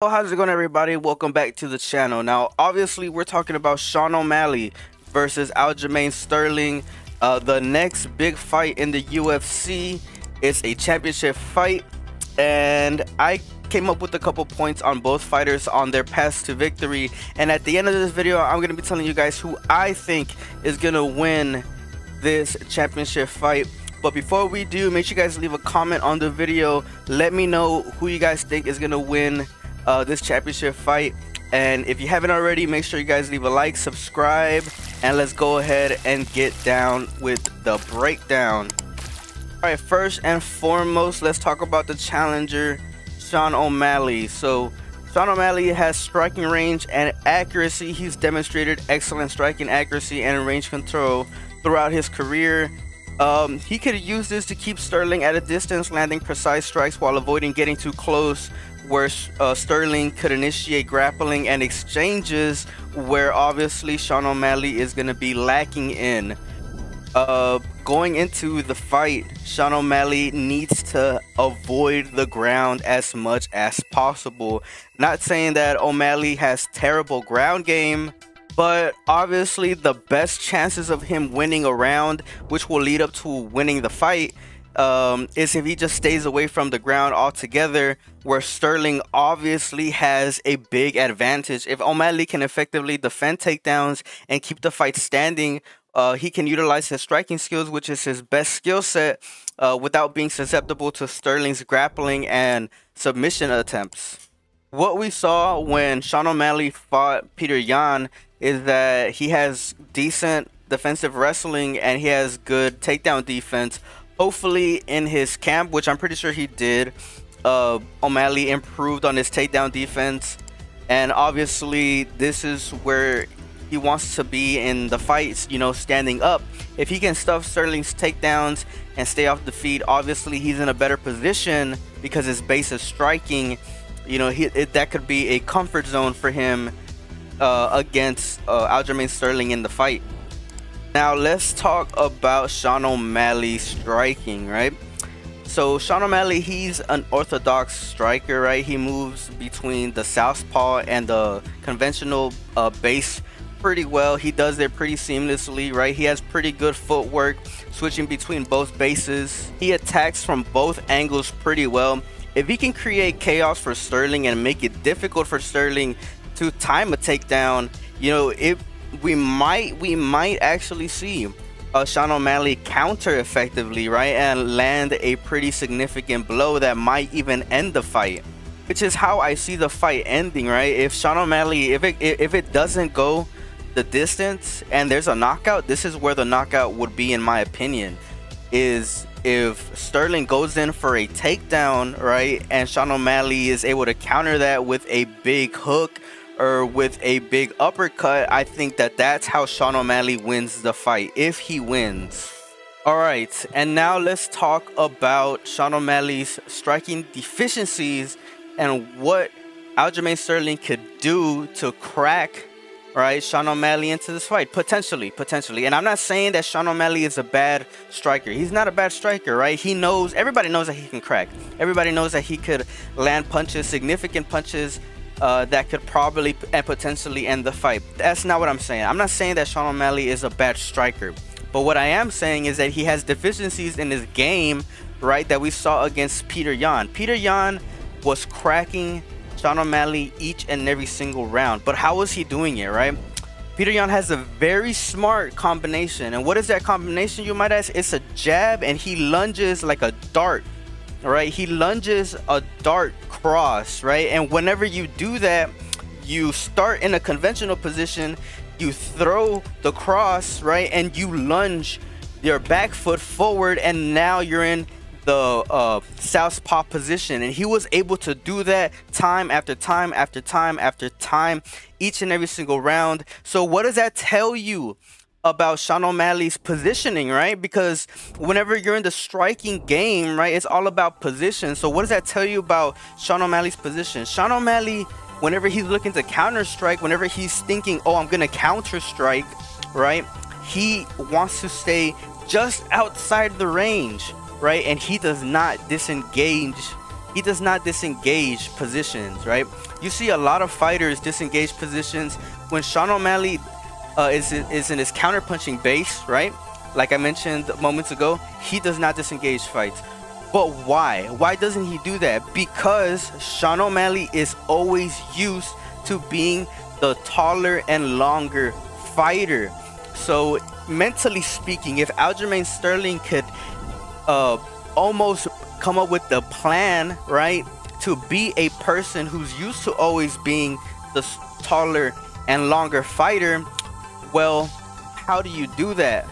Well, how's it going, everybody? Welcome back to the channel. Now, obviously, we're talking about Sean O'Malley versus Aljamain Sterling. The next big fight in the UFC is a championship fight, and I came up with a couple points on both fighters on their paths to victory. And at the end of this video, I'm going to be telling you guys who I think is going to win this championship fight. But before we do, make sure you guys leave a comment on the video. Let me know who you guys think is going to win this championship fight. And if you haven't already, make sure you guys leave a like, subscribe, and let's go ahead and get down with the breakdown. Alright, first and foremost, let's talk about the challenger, Sean O'Malley. So Sean O'Malley has striking range and accuracy. He's demonstrated excellent striking accuracy and range control throughout his career. He could use this to keep Sterling at a distance, landing precise strikes while avoiding getting too close, where Sterling could initiate grappling and exchanges, where obviously Sean O'Malley is going to be lacking in. Going into the fight, Sean O'Malley needs to avoid the ground as much as possible. Not saying that O'Malley has terrible ground game, but obviously the best chances of him winning a round, which will lead up to winning the fight, is if he just stays away from the ground altogether, where Sterling obviously has a big advantage. If O'Malley can effectively defend takedowns and keep the fight standing, he can utilize his striking skills, which is his best skill set, without being susceptible to Sterling's grappling and submission attempts. What we saw when Sean O'Malley fought Peter Yan is that he has decent defensive wrestling and he has good takedown defense. Hopefully in his camp, which I'm pretty sure he did, O'Malley improved on his takedown defense, and obviously this is where he wants to be in the fights, you know, standing up. If he can stuff Sterling's takedowns and stay off the feet, obviously he's in a better position because his base is striking. You know, that could be a comfort zone for him against Aljamain Sterling in the fight. Now let's talk about Sean O'Malley striking, right? So Sean O'Malley, he's an orthodox striker, right? He moves between the southpaw and the conventional base pretty well. He does it pretty seamlessly, right? He has pretty good footwork, switching between both bases. He attacks from both angles pretty well. If he can create chaos for Sterling and make it difficult for Sterling to time a takedown, you know, we might actually see Sean O'Malley counter effectively, right, and land a pretty significant blow that might even end the fight, which is how I see the fight ending, right? If Sean O'Malley, if it doesn't go the distance and there's a knockout, this is where the knockout would be, in my opinion, is if Sterling goes in for a takedown, right, and Sean O'Malley is able to counter that with a big hook or with a big uppercut. I think that's how Sean O'Malley wins the fight, if he wins. Alright, and now let's talk about Sean O'Malley's striking deficiencies and what Aljamain Sterling could do to crack, right, Sean O'Malley into this fight, potentially. And I'm not saying that Sean O'Malley is a bad striker. He's not a bad striker, right? He knows, everybody knows that he can crack. Everybody knows that he could land punches, significant punches, that could probably and potentially end the fight. That's not what I'm saying. I'm not saying that Sean O'Malley is a bad striker, but what I am saying is that he has deficiencies in his game, right, that we saw against Peter Yan. Peter Yan was cracking Sean O'Malley each and every single round, but how was he doing it, right? Peter Yan has a very smart combination, and what is that combination, you might ask? It's a jab, and he lunges like a dart. Right, he lunges a dart cross, right? And whenever you do that, you start in a conventional position, you throw the cross, right, and you lunge your back foot forward, and now you're in the southpaw position. And he was able to do that time after time after time after time, each and every single round. So what does that tell you about Sean O'Malley's positioning, right? Because whenever you're in the striking game, right, it's all about position. So what does that tell you about Sean O'Malley's position? Sean O'Malley, whenever he's looking to counter strike, whenever he's thinking, oh, I'm gonna counter strike, right, he wants to stay just outside the range, right? And he does not disengage He does not disengage positions, right? You see a lot of fighters disengage positions when Sean O'Malley is in his counter-punching base, right? Like I mentioned moments ago, he does not disengage fights. But why? Why doesn't he do that? Because Sean O'Malley is always used to being the taller and longer fighter. So mentally speaking, if Aljamain Sterling could almost come up with the plan, right, to be a person who's used to always being the taller and longer fighter, well, how do you do that?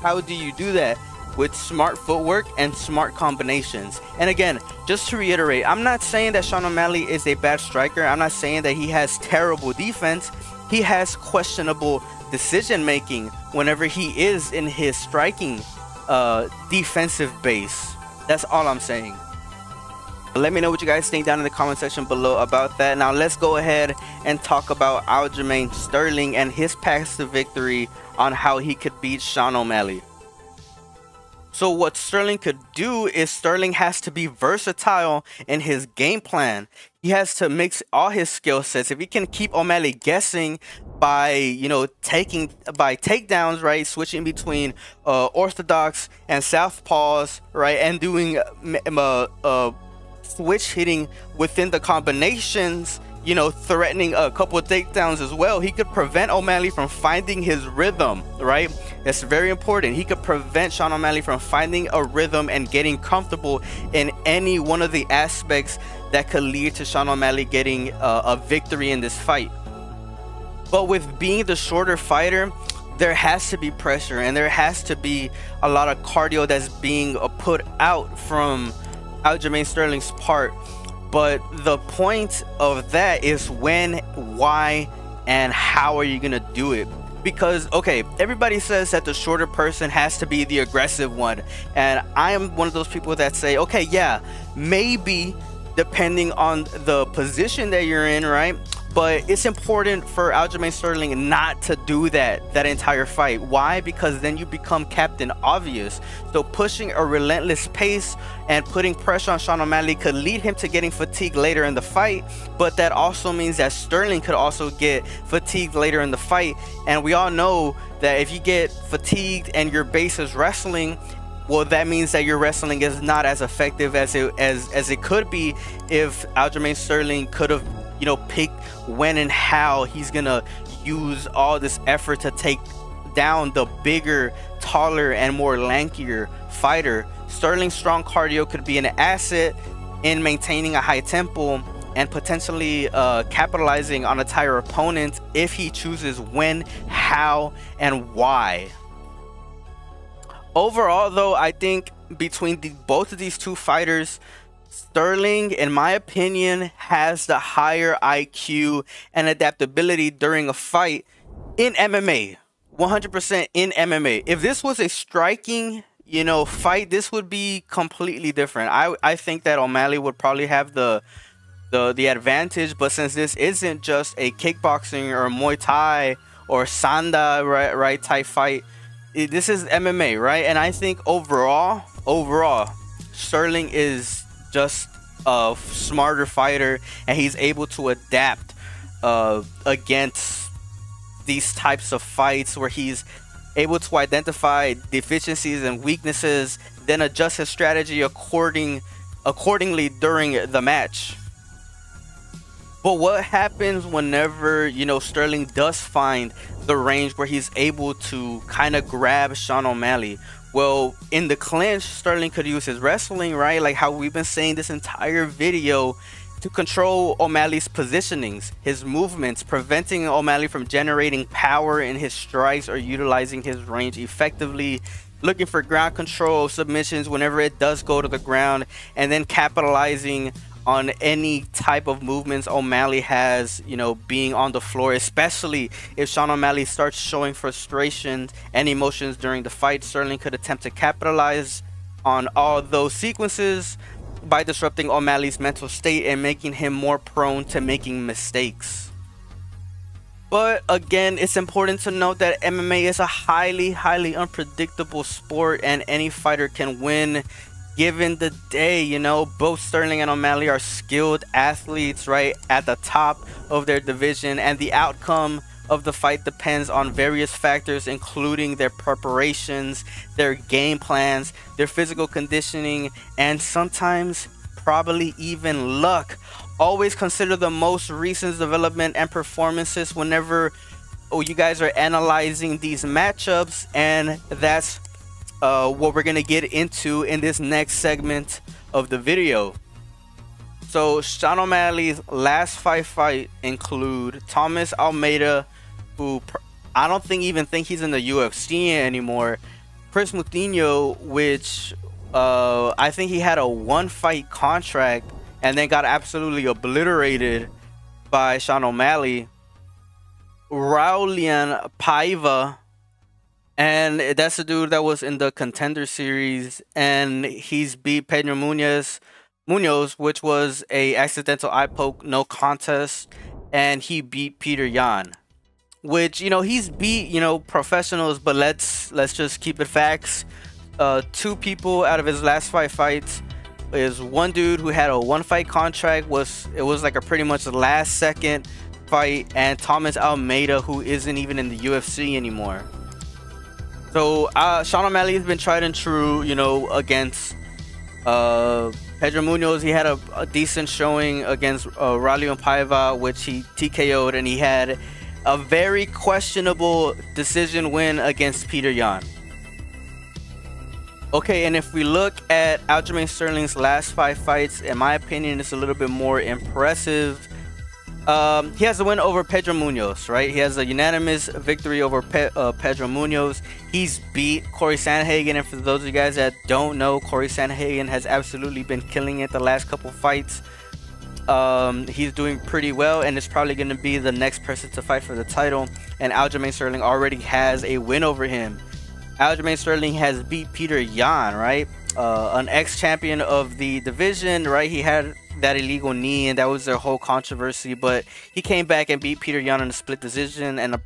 How do you do that? With smart footwork and smart combinations. And again, just to reiterate, I'm not saying that Sean O'Malley is a bad striker. I'm not saying that he has terrible defense. He has questionable decision making whenever he is in his striking defensive base. That's all I'm saying. Let me know what you guys think down in the comment section below about that. Now let's go ahead and talk about Aljamain Sterling and his path to victory on how he could beat Sean O'Malley. So what Sterling could do is Sterling has to be versatile in his game plan. He has to mix all his skill sets. If he can keep O'Malley guessing by, you know, by takedowns, right, switching between orthodox and southpaws, right, and doing switch hitting within the combinations, you know, threatening a couple of takedowns as well, he could prevent O'Malley from finding his rhythm, right? That's very important. He could prevent Sean O'Malley from finding a rhythm and getting comfortable in any one of the aspects that could lead to Sean O'Malley getting a victory in this fight. But with being the shorter fighter, there has to be pressure and there has to be a lot of cardio that's being put out from Aljamain Sterling's part. But the point of that is when, why, and how are you gonna do it? Because, okay, everybody says that the shorter person has to be the aggressive one, and I am one of those people that say, okay, yeah, maybe depending on the position that you're in, right? But it's important for Aljamain Sterling not to do that entire fight. Why? Because then you become Captain Obvious. So pushing a relentless pace and putting pressure on Sean O'Malley could lead him to getting fatigued later in the fight. But that also means that Sterling could also get fatigued later in the fight. And we all know that if you get fatigued and your base is wrestling, well, that means that your wrestling is not as effective as it could be if Aljamain Sterling could have, you know, picked when and how he's gonna use all this effort to take down the bigger, taller, and more lankier fighter. Sterling's strong cardio could be an asset in maintaining a high tempo and potentially capitalizing on a tired opponent if he chooses when, how, and why. Overall, though, I think between both of these two fighters, Sterling, in my opinion, has the higher IQ and adaptability during a fight in MMA. 100% in MMA. If this was a striking, you know, fight, this would be completely different. I think that O'Malley would probably have the advantage, but since this isn't just a kickboxing or Muay Thai or Sanda right type fight, this is MMA, right? And I think overall, Sterling is just a smarter fighter, and he's able to adapt against these types of fights where he's able to identify deficiencies and weaknesses, then adjust his strategy accordingly during the match. But what happens whenever, you know, Sterling does find the range where he's able to kind of grab Sean O'Malley? Well, in the clinch, Sterling could use his wrestling, right? Like how we've been saying this entire video, to control O'Malley's positionings, his movements, preventing O'Malley from generating power in his strikes or utilizing his range effectively, looking for ground control, submissions whenever it does go to the ground, and then capitalizing on any type of movements O'Malley has, you know, being on the floor, especially if Sean O'Malley starts showing frustration and emotions during the fight. Sterling could attempt to capitalize on all those sequences by disrupting O'Malley's mental state and making him more prone to making mistakes. But again, it's important to note that MMA is a highly unpredictable sport, and any fighter can win given the day, you know, both Sterling and O'Malley are skilled athletes, right, at the top of their division, and the outcome of the fight depends on various factors, including their preparations, their game plans, their physical conditioning, and sometimes probably even luck. Always consider the most recent development and performances whenever you guys are analyzing these matchups, and that's what we're gonna get into in this next segment of the video. So Sean O'Malley's last 5 fights include Thomas Almeida, who I don't even think he's in the UFC anymore. Chris Moutinho, which I think he had a 1-fight contract and then got absolutely obliterated by Sean O'Malley. Raulian Paiva, and that's the dude that was in the Contender Series, and he's beat Pedro Munoz, which was a accidental eye poke, no contest, and he beat Peter Yan, which, you know, he's beat, you know, professionals, but let's just keep it facts. 2 people out of his last 5 fights is one dude who had a 1-fight contract, it was like a pretty much last second fight, and Thomas Almeida, who isn't even in the UFC anymore. So Sean O'Malley has been tried and true, you know, against Pedro Munoz. He had a decent showing against Raulian Paiva, which he TKO'd, and he had a very questionable decision win against Peter Yan. Okay, and if we look at Aljamain Sterling's last 5 fights, in my opinion, it's a little bit more impressive. He has a win over Pedro Munoz, right? He has a unanimous victory over Pedro Munoz. He's beat Corey Sandhagen, and for those of you guys that don't know, Corey Sandhagen has absolutely been killing it the last couple fights. He's doing pretty well, and it's probably going to be the next person to fight for the title, and Aljamain Sterling already has a win over him. Aljamain Sterling has beat Peter Yan, right? An ex-champion of the division, right? He had that illegal knee, and that was their whole controversy, but he came back and beat Peter Yan in a split decision, and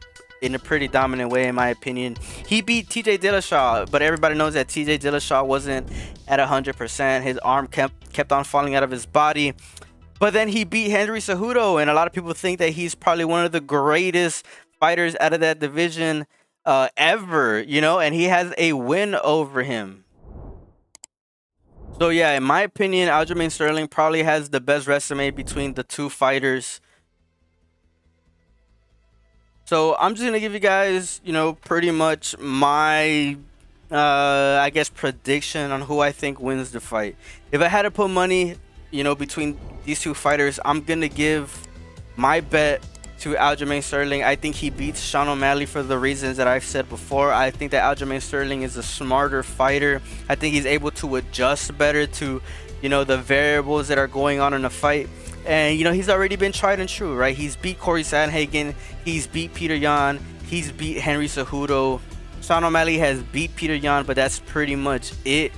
in a pretty dominant way, in my opinion. He beat TJ Dillashaw, but everybody knows that TJ Dillashaw wasn't at 100%. His arm kept on falling out of his body. But then he beat Henry Cejudo, and a lot of people think that he's probably one of the greatest fighters out of that division ever, you know, and he has a win over him. So yeah, in my opinion, Aljamain Sterling probably has the best resume between the 2 fighters. So I'm just gonna give you guys, you know, pretty much my I guess prediction on who I think wins the fight. If I had to put money, you know, between these 2 fighters, I'm gonna give my bet to Aljamain Sterling. I think he beats Sean O'Malley for the reasons that I've said before. I think that Aljamain Sterling is a smarter fighter. I think he's able to adjust better to, you know, the variables that are going on in a fight. And, you know, he's already been tried and true, right? He's beat Corey Sandhagen, he's beat Peter Yan, he's beat Henry Cejudo. Sean O'Malley has beat Peter Yan, but that's pretty much it.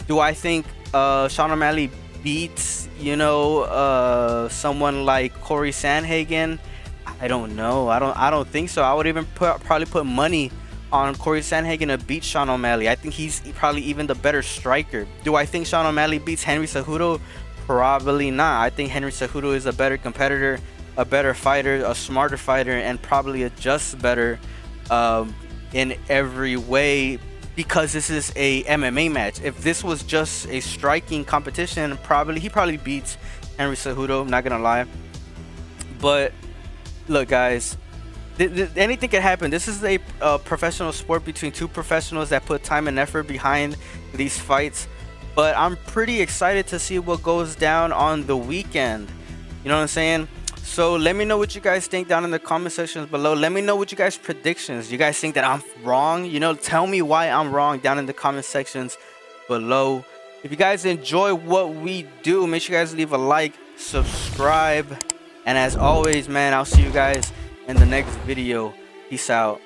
Do I think Sean O'Malley beats, you know, someone like Corey Sandhagen? I don't know. I don't think so. I would even probably put money on Corey Sandhagen to beat Sean O'Malley. I think he's probably even the better striker. Do I think Sean O'Malley beats Henry Cejudo? Probably not. I think Henry Cejudo is a better competitor, a better fighter, a smarter fighter, and probably adjusts better in every way, because this is a MMA match. If this was just a striking competition, he probably beats Henry Cejudo, I'm not gonna lie. But look, guys, anything can happen. This is a professional sport between 2 professionals that put time and effort behind these fights. But I'm pretty excited to see what goes down on the weekend. You know what I'm saying? So let me know what you guys think down in the comment sections below. Let me know what you guys' predictions. You guys think that I'm wrong? You know, tell me why I'm wrong down in the comment sections below. If you guys enjoy what we do, make sure you guys leave a like, subscribe, and as always, man, I'll see you guys in the next video. Peace out.